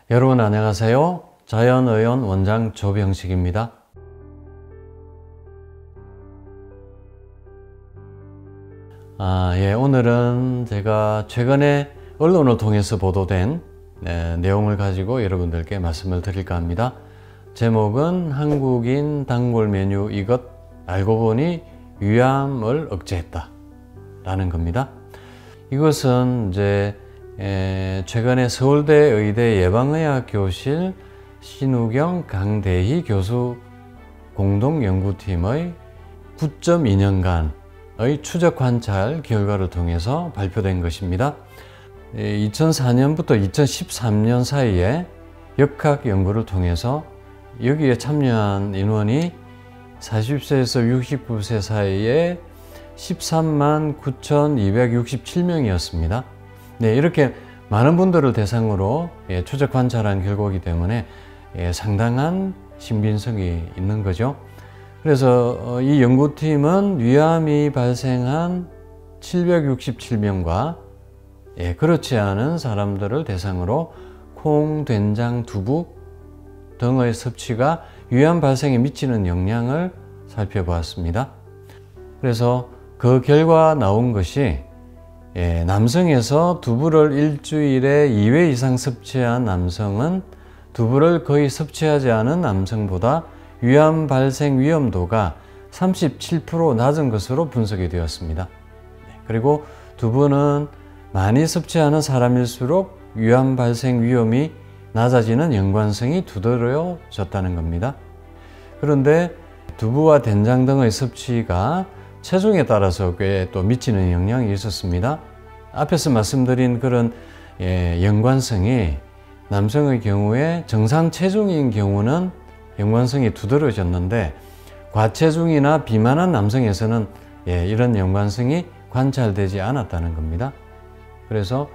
여러분 안녕하세요. 자연의원 원장 조병식입니다. 오늘은 제가 최근에 언론을 통해서 보도된 내용을 가지고 여러분들께 말씀을 드릴까 합니다. 제목은 한국인 단골 메뉴 이것 알고 보니 위암을 억제했다 라는 겁니다. 이것은 이제 최근에 서울대 의대 예방의학 교실 신우경 강대희 교수 공동연구팀의 9.2년간의 추적 관찰 결과를 통해서 발표된 것입니다. 2004년부터 2013년 사이에 역학 연구를 통해서 여기에 참여한 인원이 40세에서 69세 사이에 13만 9,267명이었습니다. 이렇게 많은 분들을 대상으로 추적 관찰한 결과이기 때문에 상당한 신빙성이 있는 거죠. 그래서 이 연구팀은 위암이 발생한 767명과 그렇지 않은 사람들을 대상으로 콩, 된장, 두부 등의 섭취가 위암 발생에 미치는 영향을 살펴보았습니다. 그래서 그 결과 나온 것이 남성에서 두부를 일주일에 2회 이상 섭취한 남성은 두부를 거의 섭취하지 않은 남성보다 위암 발생 위험도가 37% 낮은 것으로 분석이 되었습니다. 그리고 두부는 많이 섭취하는 사람일수록 위암 발생 위험이 낮아지는 연관성이 두드러졌다는 겁니다. 그런데 두부와 된장 등의 섭취가 체중에 따라서 꽤 또 미치는 영향이 있었습니다. 앞에서 말씀드린 그런 연관성이 남성의 경우에 정상 체중인 경우는 연관성이 두드러졌는데 과체중이나 비만한 남성에서는 이런 연관성이 관찰되지 않았다는 겁니다. 그래서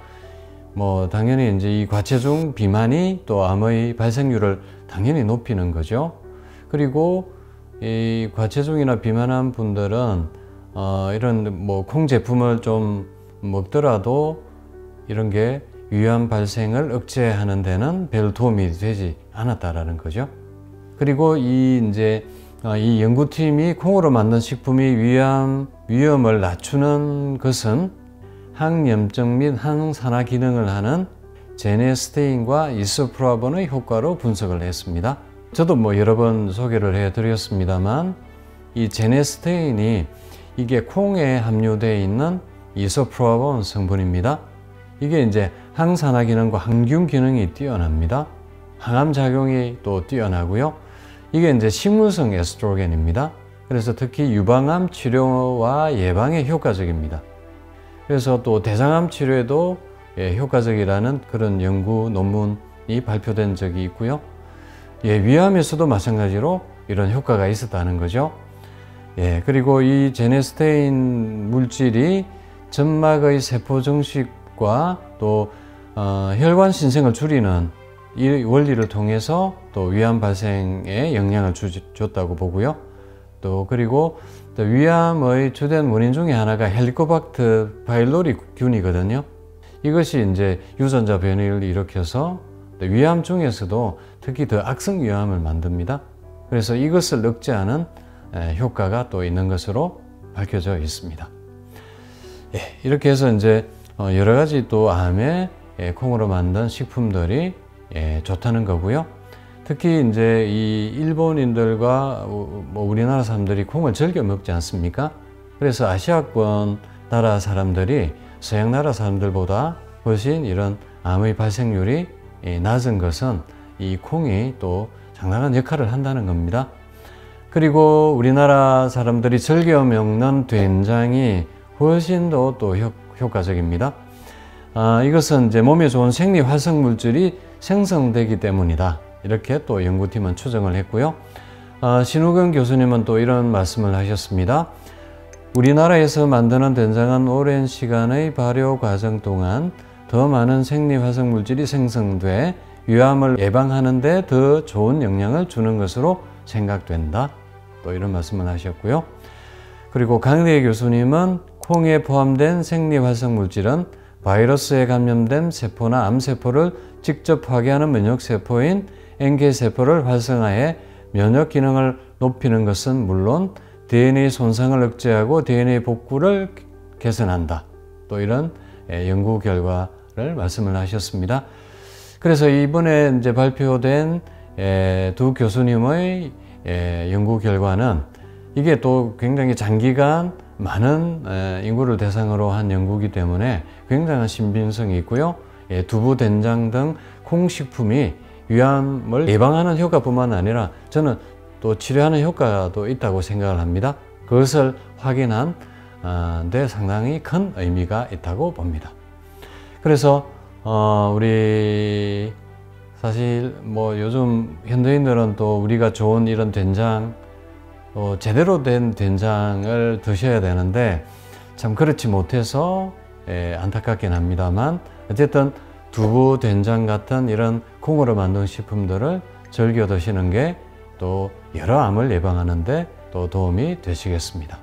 당연히 이제 이 과체중 비만이 또 암의 발생률을 당연히 높이는 거죠. 그리고 이 과체중이나 비만한 분들은 이런 콩 제품을 좀 먹더라도 이런 게 위암 발생을 억제하는 데는 별 도움이 되지 않았다라는 거죠. 그리고 이 연구팀이 콩으로 만든 식품이 위암 위험을 낮추는 것은 항염증 및 항산화 기능을 하는 제네스테인과 이소프라본의 효과로 분석을 했습니다. 저도 여러 번 소개를 해드렸습니다만 이 제네스테인이 이게 콩에 함유되어 있는 이소프라본 성분입니다. 이게 이제 항산화 기능과 항균 기능이 뛰어납니다. 항암 작용이 또 뛰어나고요. 이게 이제 식물성 에스트로겐입니다. 그래서 특히 유방암 치료와 예방에 효과적입니다. 그래서 또 대장암 치료에도 효과적이라는 그런 연구 논문이 발표된 적이 있고요. 위암에서도 마찬가지로 이런 효과가 있었다는 거죠. 그리고 이 제네스테인 물질이 점막의 세포 정식과 또 혈관 신생을 줄이는 이 원리를 통해서 또 위암 발생에 영향을 줬다고 보고요. 또 그리고 또 위암의 주된 원인 중에 하나가 헬리코박터 바일로리 균이거든요. 이것이 이제 유전자 변이를 일으켜서 위암 중에서도 특히 더 악성 위암을 만듭니다. 그래서 이것을 억제하는 효과가 또 있는 것으로 밝혀져 있습니다. 이렇게 해서 이제 여러 가지 또 암에 콩으로 만든 식품들이 좋다는 거고요. 특히 이제 이 일본인들과 우리나라 사람들이 콩을 즐겨 먹지 않습니까? 그래서 아시아권 나라 사람들이 서양 나라 사람들보다 훨씬 이런 암의 발생률이 낮은 것은 이 콩이 또 상당한 역할을 한다는 겁니다. 그리고 우리나라 사람들이 즐겨 먹는 된장이 훨씬 더 또 효과적입니다. 이것은 이제 몸에 좋은 생리 활성 물질이 생성되기 때문이다. 이렇게 또 연구팀은 추정을 했고요. 신우경 교수님은 또 이런 말씀을 하셨습니다. 우리나라에서 만드는 된장은 오랜 시간의 발효 과정 동안 더 많은 생리 활성 물질이 생성돼 위암을 예방하는 데 더 좋은 영향을 주는 것으로 생각된다. 또 이런 말씀을 하셨고요. 그리고 강대희 교수님은 콩에 포함된 생리 활성 물질은 바이러스에 감염된 세포나 암세포를 직접 파괴하는 면역세포인 NK세포를 활성화해 면역 기능을 높이는 것은 물론 DNA 손상을 억제하고 DNA 복구를 개선한다. 또 이런 연구 결과를 말씀을 하셨습니다. 그래서 이번에 이제 발표된 두 교수님의 연구 결과는 이게 또 굉장히 장기간 많은 인구를 대상으로 한 연구이기 때문에 굉장한 신빙성이 있고요. 두부, 된장 등 콩식품이 위암을 예방하는 효과뿐만 아니라 저는 또 치료하는 효과도 있다고 생각을 합니다. 그것을 확인한 데 상당히 큰 의미가 있다고 봅니다. 그래서 우리 사실 뭐 요즘 현대인들은 또 우리가 좋은 이런 된장, 제대로 된 된장을 드셔야 되는데 참 그렇지 못해서 안타깝긴 합니다만, 어쨌든 두부, 된장 같은 이런 콩으로 만든 식품들을 즐겨 드시는 게 또 여러 암을 예방하는 데 또 도움이 되시겠습니다.